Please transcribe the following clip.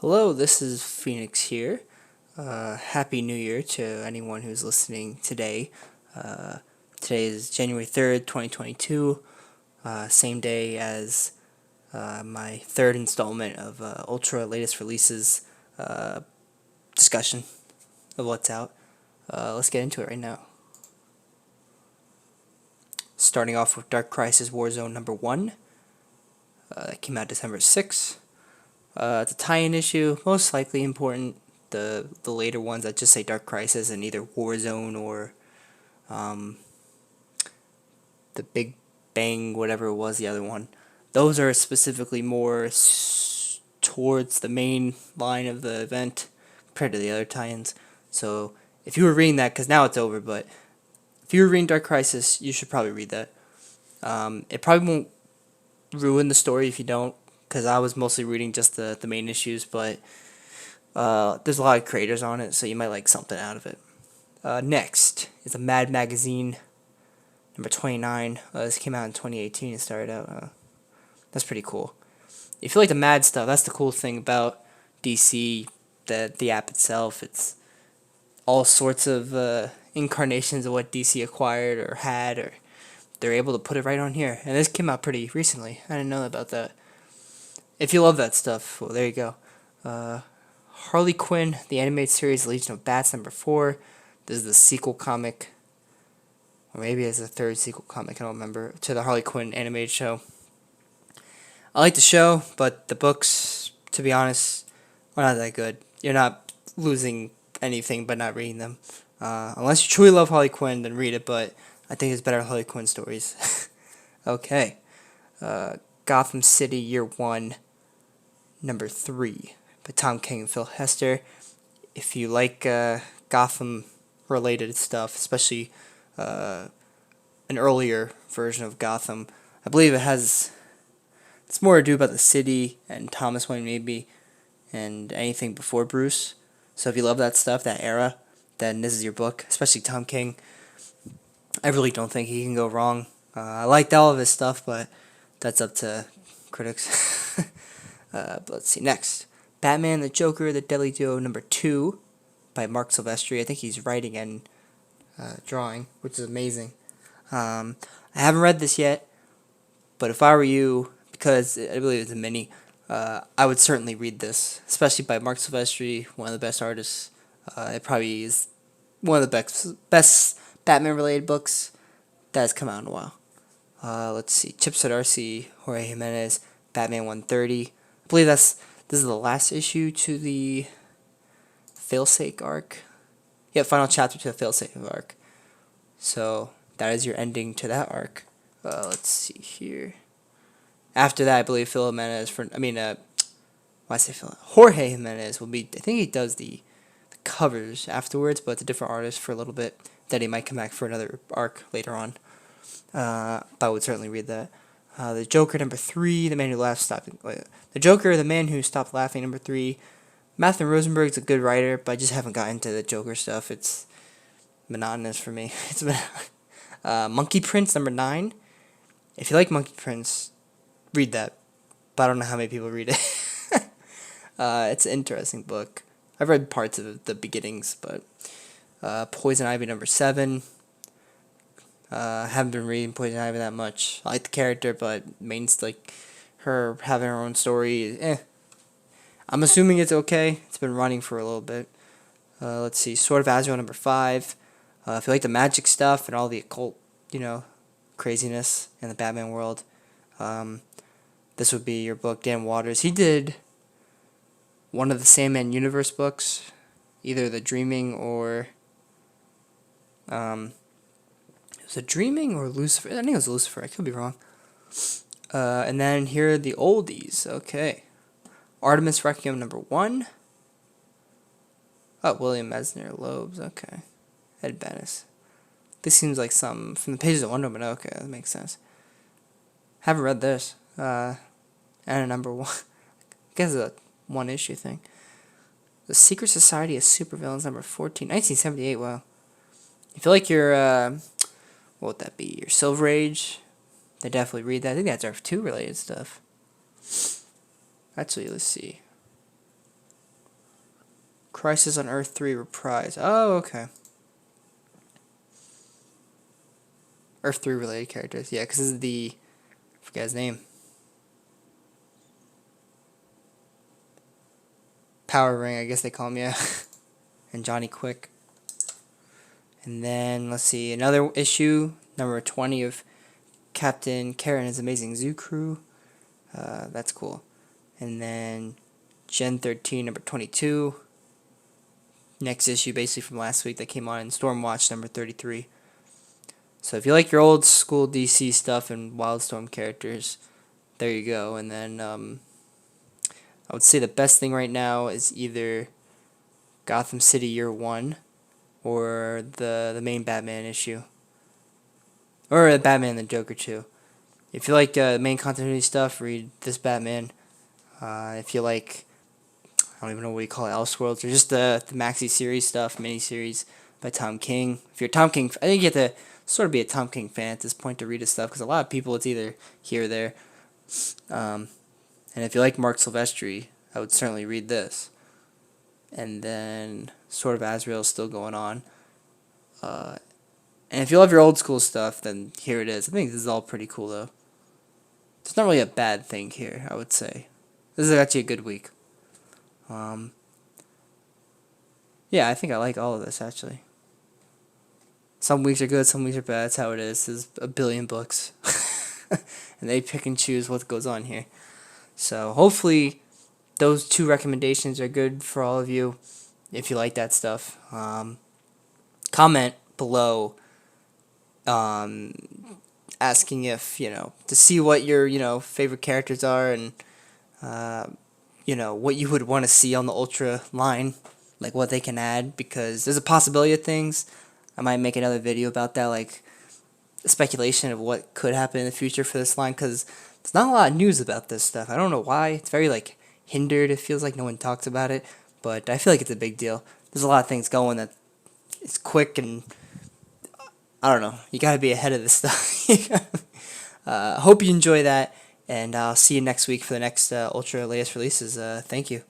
Hello, this is Phoenix here. Happy New Year to anyone who's listening today. Uh, Today is January 3rd, 2022, same day as my third installment of Ultra latest releases discussion of what's out. Let's get into it right now. Starting off with Dark Crisis Warzone number 1. That came out December 6th. It's a tie-in issue, most likely important. The later ones that just say Dark Crisis and either Warzone or um, the Big Bang, whatever it was, the other one. Those are specifically more towards the main line of the event compared to the other tie-ins. So if you were reading that, because now it's over, but if you were reading Dark Crisis, you should probably read that. It probably won't ruin the story if you don't, because I was mostly reading just the main issues, but there's a lot of creators on it, so you might like something out of it. Next is a Mad Magazine number 29. This came out in 2018 and started out. That's pretty cool. If you like the Mad stuff, that's the cool thing about DC, the app itself. It's all sorts of incarnations of what DC acquired or had, or they're able to put it right on here. And this came out pretty recently. I didn't know about that. If you love that stuff, well, there you go. Harley Quinn, the animated series Legion of Bats number 4. This is the sequel comic, or maybe it's the third sequel comic, I don't remember, to the Harley Quinn animated show. I like the show, but the books, to be honest, are not that good. You're not losing anything by not reading them. Unless you truly love Harley Quinn, then read it, but I think there's better Harley Quinn stories. Okay. Gotham City Year 1, number 3, by Tom King and Phil Hester. If you like Gotham related stuff, especially an earlier version of Gotham, I believe it's more ado about the city and Thomas Wayne maybe, and anything before Bruce. So if you love that stuff, that era, then this is your book, especially Tom King. I really don't think he can go wrong. I liked all of his stuff, but that's up to critics. But let's see, next. Batman, the Joker, the Deadly Duo number 2 by Mark Silvestri. I think he's writing and drawing, which is amazing. I haven't read this yet, but if I were you, because I believe it's a mini, I would certainly read this, especially by Mark Silvestri, one of the best artists. It probably is one of the best Batman-related books that has come out in a while. Let's see, Chip Zdarsky, Jorge Jimenez, Batman 130. I believe this is the last issue to the Failsafe arc. Yeah, final chapter to the Failsafe arc. So that is your ending to that arc. Let's see here. After that, I believe Jorge Jimenez will be. I think he does the covers afterwards, but it's a different artist for a little bit. Then he might come back for another arc later on. But I would certainly read that. The Joker number 3, the man who laughed stopped. The Joker, the man who stopped laughing number 3. Matthew Rosenberg's a good writer, but I just haven't gotten into the Joker stuff. It's monotonous for me. It's Monkey Prince number 9. If you like Monkey Prince, read that. But I don't know how many people read it. It's an interesting book. I've read parts of the beginnings, but Poison Ivy number 7. Haven't been reading Poison Ivy that much. I like the character, but like her having her own story. I'm assuming it's okay. It's been running for a little bit. Let's see, Sword of Azrael number 5. If you like the magic stuff and all the occult, craziness in the Batman world, this would be your book. Dan Watters. He did one of the Sandman Universe books, either The Dreaming or was it Dreaming or Lucifer? I think it was Lucifer. I could be wrong. And then here are the oldies. Okay. Artemis Requiem number 1. Oh, William Mesner Loebs. Okay. Ed Benes. This seems like some from the pages of Wonder Woman. Okay, that makes sense. Haven't read this. And a number 1. I guess it's a one issue thing. The Secret Society of Supervillains number 14. 1978. Wow. If you like your what would that be? Your Silver Age? They definitely read that. I think that's Earth 2 related stuff. Actually, let's see. Crisis on Earth 3 Reprise. Oh, okay. Earth 3 related characters. Yeah, because this is I forget his name. Power Ring, I guess they call him, yeah. And Johnny Quick. And then, let's see, another issue, number 20 of Captain Karen and His Amazing Zoo Crew. That's cool. And then Gen 13, number 22. Next issue, basically from last week, that came on in Stormwatch, number 33. So if you like your old school DC stuff and Wildstorm characters, there you go. And then I would say the best thing right now is either Gotham City Year 1 or the main Batman issue. Or the Batman and the Joker too. If you like main continuity stuff, read this Batman. If you like, I don't even know what you call it, Elseworlds, or just the Maxi series stuff, mini-series by Tom King. If you're a Tom King, I think you have to sort of be a Tom King fan at this point to read his stuff, because a lot of people, it's either here or there. And if you like Mark Silvestri, I would certainly read this. And then Sword of Azrael is still going on. And if you love your old school stuff, then here it is. I think this is all pretty cool, though. It's not really a bad thing here, I would say. This is actually a good week. Yeah, I think I like all of this, actually. Some weeks are good, some weeks are bad. That's how it is. There's a billion books. And they pick and choose what goes on here. So hopefully those 2 recommendations are good for all of you if you like that stuff. Comment below asking if, to see what your, favorite characters are, and, what you would want to see on the Ultra line, like what they can add, because there's a possibility of things. I might make another video about that, like speculation of what could happen in the future for this line, because there's not a lot of news about this stuff. I don't know why. It's very, hindered. It feels like no one talks about it, but I feel like it's a big deal. There's a lot of things going that it's quick, and I don't know. You gotta be ahead of this stuff. Hope you enjoy that, and I'll see you next week for the next Ultra latest releases. Thank you.